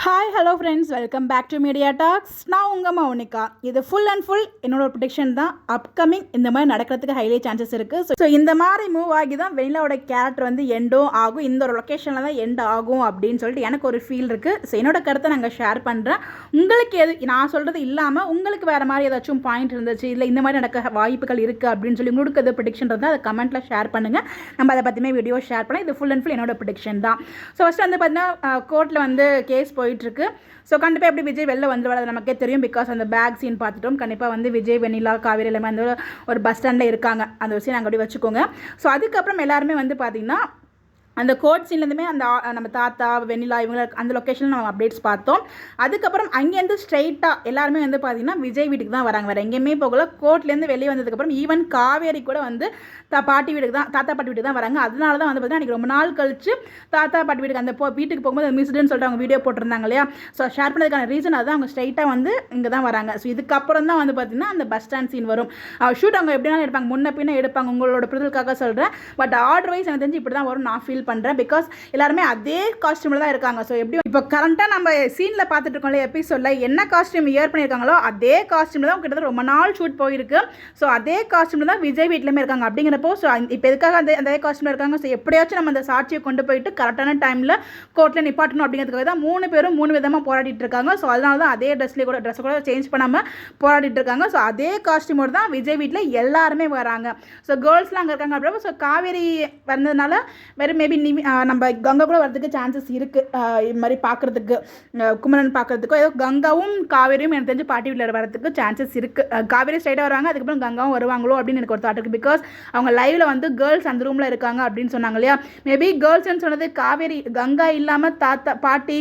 Hi hello friends, welcome back to Media Talks. நான் உங்கள் மௌனிகா. இது ஃபுல் அண்ட் ஃபுல் என்னோட ப்ரொடிக்ஷன் தான். அப்கமிங் இந்த மாதிரி நடக்கிறதுக்கு ஹைலி சான்சஸ் இருக்குது. ஸோ இந்த மாதிரி மூவ் ஆகி தான் வெண்ணிலாவோட கேரக்டர் வந்து எண்டும் ஆகும், இந்த ஒரு லொக்கேஷனில் தான் எண்ட் ஆகும் அப்படின்னு சொல்லிட்டு எனக்கு ஒரு ஃபீல் இருக்குது. ஸோ என்னோட கருத்தை நாங்கள் ஷேர் பண்ணுறேன். உங்களுக்கு எது நான் சொல்கிறது இல்லாமல் உங்களுக்கு வேறு மாதிரி ஏதாச்சும் பாயிண்ட் இருந்துச்சு, இல்லை இந்த மாதிரி நடக்க வாய்ப்புகள் இருக்குது அப்படின்னு சொல்லி உங்களுக்கு எது ப்ரொடிக்ஷன் இருந்தால் அதை கமெண்ட்டில் ஷேர் பண்ணுங்கள். நம்ம அதை பற்றியுமே வீடியோ ஷேர் பண்ணலாம். இது ஃபுல் அண்ட் ஃபுல் என்னோட ப்ரொடிக்ஷன் தான். ஸோ ஃபஸ்ட்டு வந்து பார்த்தீங்கன்னா கோர்ட்டில் வந்து கேஸ் போயிட்டுருக்கு. ஸோ கண்டிப்பாக எப்படி விஜய் வெளில வந்துடுவார் அது நமக்கே தெரியும். பிகாஸ் அந்த பேக் சீன் பார்த்துட்டோம். கண்டிப்பாக வந்து விஜய், வெண்ணிலா, காவேரி எல்லாமே வந்து ஒரு பஸ் ஸ்டாண்டில் இருக்காங்க. அந்த ஒரு சீன் அங்கே அப்படி வச்சுக்கோங்க. ஸோ அதுக்கப்புறம் எல்லாருமே வந்து பார்த்திங்கன்னா அந்த கோர்ட் சீன்லேருந்துமே அந்த நம்ம தாத்தா, வெண்ணிலா இவங்க அந்த லொக்கேஷனில் நம்ம அப்டேட்ஸ் பார்த்தோம். அதுக்கப்புறம் அங்கேருந்து ஸ்ட்ரைட்டாக எல்லாருமே வந்து பார்த்திங்கன்னா விஜய் வீட்டுக்கு தான் வராங்க. வேறு எங்கேயுமே போகல. கோர்ட்லேருந்து வெளியே வந்ததுக்கப்புறம் ஈவன் காவேரி கூட வந்து பாட்டி வீட்டுக்கு தான், தாத்தா பாட்டி வீட்டுக்கு தான் வராங்க. அதனால தான் வந்து பார்த்திங்கன்னா எனக்கு ரொம்ப நாள் கழிச்சு தாத்தா பாட்டி வீட்டுக்கு அந்த வீட்டுக்கு போகும்போது மிஸ்டுன்னு சொல்லிட்டு அவங்க வீடியோ போட்டிருந்தாங்க இல்லையா. ஸோ ஷேர் பண்ணதுக்கான ரீசன் அதுதான். அவங்க ஸ்ட்ரைட்டாக வந்து இங்கே தான் வராங்க. ஸோ இதுக்கப்புறம் தான் வந்து பார்த்திங்கன்னா அந்த பஸ் ஸ்டாண்ட் சீன் வரும். ஷூட் அவங்க எப்படினாலும் எடுப்பாங்க, முன்ன பின்ன எடுப்பாங்க, உங்களோட புரிதலுக்காக சொல்கிறேன். பட் ஆர்டர் வைஸ் எனக்கு தெரிஞ்சு இப்படி தான் வரும் நான் ஃபீல் பண்ணுறேன். பிகாஸ் எல்லாருமே அதே காஸ்டியூமில் தான் இருக்காங்க. ஸோ எப்படி இப்போ கரண்ட்டாக நம்ம சீனில் பார்த்துட்டு இருக்கோம்ல எபிசோடில் என்ன காஸ்டியூம் இயர் பண்ணியிருக்காங்களோ அதே காஸ்டியூமில் தான் கிட்டத்தட்ட ரொம்ப நாள் ஷூட் போயிருக்கு. ஸோ அதே காஸ்டியூமில் தான் விஜய் வீட்டிலுமே இருக்காங்க. அப்படிங்கிறப்போ ஸோ இப்போ எதுக்காக அதே காஸ்டியூமில் இருக்காங்க. ஸோ எப்படியாச்சும் நம்ம அந்த சாட்சியை கொண்டு போயிட்டு கரெக்டான டைமில் கோர்ட்டில் நிப்பாட்டணும் அப்படிங்கிறதுக்காக தான் 3 பேரும் 3 விதமாக போராடிட்டு இருக்காங்க. ஸோ அதனால தான் அதே ட்ரெஸ்ஸை கூட சேஞ்ச் பண்ணாமல் போராடிட்டு இருக்காங்க. ஸோ அதே காஸ்டியூமோடு தான் விஜய் வீட்டில் எல்லாருமே வராங்க. ஸோ கேர்ள்ஸ்லாம் அங்கே இருக்காங்க. அப்படின்னா ஸோ காவேரி வந்ததுனால வேறு மேபி நம்ம கங்கா கூட வரதுக்கு சான்சஸ் இருக்குது. இது மாதிரி பார்க்குறதுக்கு குமரன் பார்க்குறதுக்கோ ஏதோ கங்காவும் காவேரியும் எனக்கு தெரிஞ்சு பாட்டி வீட்டில் வரதுக்கு சான்சஸ் இருக்குது. காவேரி ஸ்ட்ரைட்டாக வருவாங்க, அதுக்கப்புறம் கங்காவும் வருவாங்களோ அப்படின்னு எனக்கு ஒரு தாட் இருக்குது. பிகாஸ் அவங்க லைவில் வந்து கேர்ள்ஸ் அந்த ரூமில் இருக்காங்க அப்படின்னு சொன்னாங்க இல்லையா. மேபி கேர்ள்ஸ்ன்னு சொன்னது காவேரி, கங்கா இல்லாமல் தாத்தா பாட்டி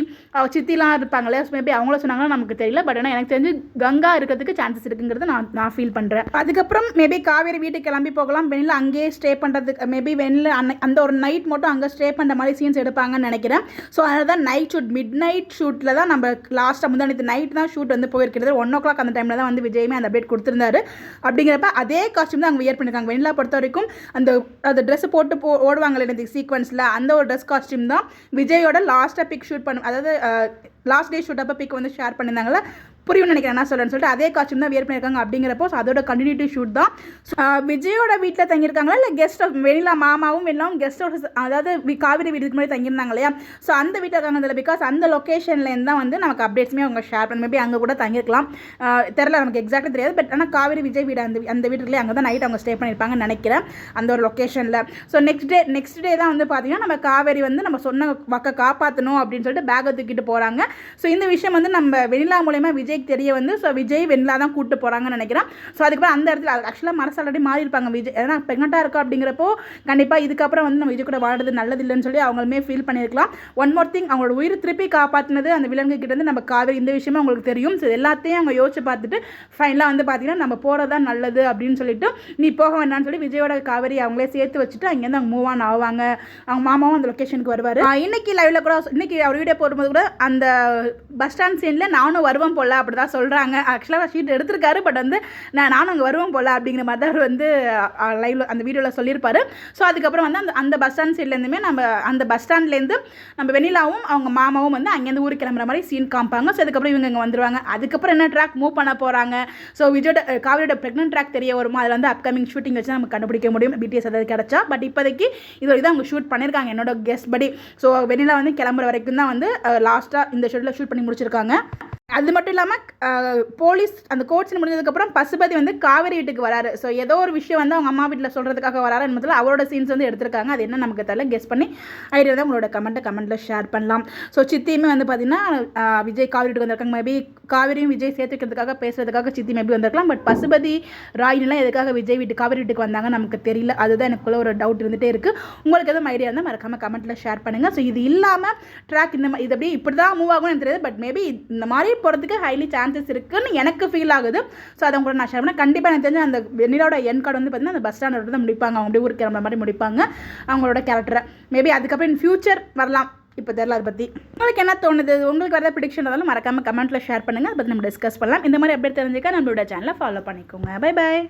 சித்திலாம் இருப்பாங்க இல்லையா. மேபி அவங்கள சொன்னாங்கன்னா நமக்கு தெரியல. பட் ஆனால் எனக்கு தெரிஞ்சு கங்கா இருக்கிறதுக்கு சான்சஸ் இருக்குங்கிறது நான் ஃபீல் பண்ணுறேன். அதுக்கப்புறம் மேபி காவேரி வீட்டுக்கு கிளம்பி போகலாம். வெண்ணில் அங்கேயே ஸ்டே பண்ணுறதுக்கு மேபி வெண்ணில் அந்த ஒரு நைட் மட்டும் அங்கே ஸ்டே பண்ணுற மாதிரி சீன்ஸ் எடுப்பாங்கன்னு நினைக்கிறேன். ஸோ அதனால தான் நைட் ஷூட், மிட் நைட் ஷூட்டில் தான் நம்ம லாஸ்ட்டாக முந்தானத்து நைட் தான் ஷூட் வந்து போயிருக்கிறது. 1 o'clock அந்த டைமில் தான் வந்து விஜயுமே அந்த அப்டேட் கொடுத்துருந்தாரு. அப்படிங்கிறப்ப அதே காஸ்டியூம் தான் அங்கே வியர் பண்ணியிருக்காங்க. வெண்ணிலா பொறுத்த வரைக்கும் அந்த ட்ரெஸ்ஸை போட்டு ஓடுவாங்களே இந்த சீக்வன்ஸில் அந்த ஒரு ட்ரெஸ் காஸ்டியூம் தான் விஜயோட லாஸ்ட்டாக பிக் ஷூட் பண்ணும், அதாவது லாஸ்ட் டே ஷூட் அப்போ பிக் வந்து ஷேர் பண்ணியிருந்தாங்களா, புரியும் நினைக்கிறேன் என்ன சொல்கிறேன்னு சொல்லிட்டு அதே காஸ்டியூம் தான் வியர் பண்ணியிருக்காங்க. அப்படிங்கிறப்போ ஸோ அதோட கண்டினியூட்டி ஷூட் தான். விஜயோட வீட்டில் தங்கியிருக்காங்களா இல்லை கெஸ்ட் ஆஃப் வெண்ணிலா மாமாவும் வெண்ணிலாவும் கெஸ்ட் ஹவுஸ், அதாவது காவேரி வீட்டுக்கு முன்னாடி தங்கியிருந்தாங்க இல்லையா. ஸோ அந்த வீட்டில் இருக்காங்க. பிகாஸ் அந்த லொக்கேஷன்லேருந்து தான் வந்து நமக்கு அப்டேட்ஸுமே அவங்க ஷேர் பண்ண, மேபி அங்கே கூட தங்கியிருக்கலாம், தெரில, நமக்கு எக்ஸாக்டாக தெரியாது. பட் ஆனால் காவேரி விஜய் வீடு அந்த வீட்டுக்குள்ளே அங்கே தான் நைட் அவங்க ஸ்டே பண்ணியிருப்பாங்கன்னு நினைக்கிறேன் அந்த ஒரு லொக்கேஷனில். ஸோ நெக்ஸ்ட் டே தான் வந்து பார்த்தீங்கன்னா நம்ம காவேரி வந்து நம்ம சொன்ன வக்க காப்பாற்றணும் அப்படின்னு சொல்லிட்டு பேக்கை தூக்கிட்டு போகிறாங்க. ஸோ இந்த விஷயம் வந்து நம்ம வெண்ணிலா மூலயமா விஜய் தெரிய வந்து ஸோ விஜய் வெண்ணிலா தான் கூப்பிட்டு போகிறாங்கன்னு நினைக்கிறேன். ஸோ அதுக்கப்புறம் அந்த இடத்துல ஆக்சுவலாக மனசு ஆல்ரெடி மாறி இருப்பாங்க விஜய், ஏன்னா ப்ரெக்னெண்ட்டாக இருக்கா அப்படிங்கிறப்போ கண்டிப்பாக இதுக்கப்புறம் வந்து நம்ம விஜய் கூட வாழ்றது நல்லது இல்லைன்னு சொல்லி அவங்களுமே ஃபீல் பண்ணியிருக்கலாம். ஒன் மோர் திங், அவங்களோட உயிர் திருப்பி காப்பாற்றினது அந்த விலங்கு கிட்டேருந்து நம்ம காவேரி, இந்த விஷயமே அவங்களுக்கு தெரியும். ஸோ எல்லாத்தையும் அவங்க யோசிச்சு பார்த்துட்டு ஃபைனலாக வந்து பார்த்தீங்கன்னா நம்ம போகிறதான் நல்லது அப்படின்னு சொல்லிட்டு நீ போக வேண்டாம்னு சொல்லி விஜயோட காவேரி அவங்களே சேர்த்து வச்சுட்டு அங்கேருந்து அவங்க மூவ் ஆன் ஆவாங்க. அவங்க மாமாவும் அந்த லொக்கேஷனுக்கு வருவார். இன்னைக்கு லைவில் கூட, இன்னைக்கு அவர் வீடியோ போடும்போது கூட அந்த பஸ் ஸ்டாண்ட் சீனில் நானும் வருவேன் போல அப்படி தான் சொல்கிறாங்க. ஆக்சுவலாக ஷீட் எடுத்திருக்காரு. பட் வந்து நானும் அங்கே வருவேன் போல் அப்படிங்கிற மாதிரி தான் அவர் வந்து லைவில் அந்த வீடியோவில் சொல்லியிருப்பாரு. ஸோ அதுக்கப்புறம் வந்து அந்த பஸ் ஸ்டாண்ட் சைட்லேருந்துமே நம்ம அந்த பஸ் ஸ்டாண்ட்லேருந்து நம்ம வெண்ணிலாவும் அவங்க மாமாவும் வந்து அங்கேருந்து ஊருக்கு கிளம்புற மாதிரி சீன் காமிப்பாங்க. ஸோ அதுக்கப்புறம் இவங்க இங்கே வந்துடுவாங்க. அதுக்கப்புறம் என்ன ட்ராக் மூவ் பண்ண போகிறாங்க. ஸோ விஜயோட காவேரியோட ப்ரெக்னென்ட் ட்ராக் தெரிய வருமா, அதில் வந்து அப்கமிங் ஷூட்டிங் வச்சு நம்ம கண்டுபிடிக்க முடியும் பிடிஎஸ் அதாவது கிடச்சா. பட் இப்போதைக்கு இது தான் அவங்க ஷூட் பண்ணியிருக்காங்க என்னோட கெஸ்ட் படி. ஸோ வெண்ணிலா வந்து கிளம்புற வரைக்கும் தான் வந்து லாஸ்ட்டாக இந்த ஷெட்டில் ஷூட் பண்ணி முடிச்சிருக்காங்க. அது மட்டும் இல்லாமல் போலீஸ் அந்த கோர்ட்ஸ் முடிஞ்சதுக்கப்புறம் பசுபதி வந்து காவேரி வீட்டுக்கு வராரு. ஸோ ஏதோ ஒரு விஷயம் வந்து அவங்க அம்மா வீட்டில் சொல்கிறதுக்காக வராரு என்பதில் அவரோட சீன்ஸ் வந்து எடுத்திருக்காங்க. அது என்ன நமக்கு தெரியல, கெஸ் பண்ணி ஐடியா தான் உங்களோட கமெண்ட்டில் ஷேர் பண்ணலாம். ஸோ சித்தியுமே வந்து பார்த்திங்கன்னா விஜய் காவேரி வீட்டுக்கு வந்திருக்காங்க. மேபி காவேரியும் விஜய் சேர்த்துக்கிறதுக்காக பேசுறதுக்காக சித்தி மேபி வந்திருக்கலாம். பட் பசுபதி ராயினெலாம் எதுக்காக விஜய் காவேரி வீட்டுக்கு வந்தாங்க நமக்கு தெரியல. அதுதான் எனக்குள்ள ஒரு டவுட் இருந்துகிட்டே இருக்குது. உங்களுக்கு எதுவும் ஐடியா இருந்தால் மறக்காமல் கமெண்ட்டில் ஷேர் பண்ணுங்கள். ஸோ இது இல்லாமல் ட்ராக் இந்த இது அப்படியே இப்படி தான் மூவ் ஆகும்னு எனக்கு தெரியாது. பட் மேபி இந்த மாதிரி போகிறதுக்கு ஹைலி சான்சஸ் இருக்குன்னு எனக்கு ஃபீல் ஆகுது. ஸோ அதை கூட நான் ஷேர் பண்ணேன். கண்டிப்பாக எனக்கு தெரிஞ்ச அந்த வெண்ணிலோட என் கார்டு வந்து பார்த்தீங்கன்னா அந்த பஸ் ஸ்டாண்டோட தான் முடிப்பாங்க. அவங்க அப்படியே ஊருக்கு கிளம்புற மாதிரி முடிப்பாங்க அவங்களோட கேரக்டரை. மேபி அதுக்கப்புறம் இன் ஃபியூச்சர் வரலாம், இப்போ தெரியல. அதை பற்றி உங்களுக்கு என்ன தோணுது, உங்களுக்கு வரத ப்ரிடிக்ஷன் இருந்தாலும் மறக்காமல் கமெண்ட்டில் ஷேர் பண்ணுங்கள். அதை பற்றி நம்ம டிஸ்கஸ் பண்ணலாம். இந்த மாதிரி அப்டேட் தெரிஞ்சுக்க நம்மளோட சேனலை ஃபாலோ பண்ணிக்கோங்க. Bye bye.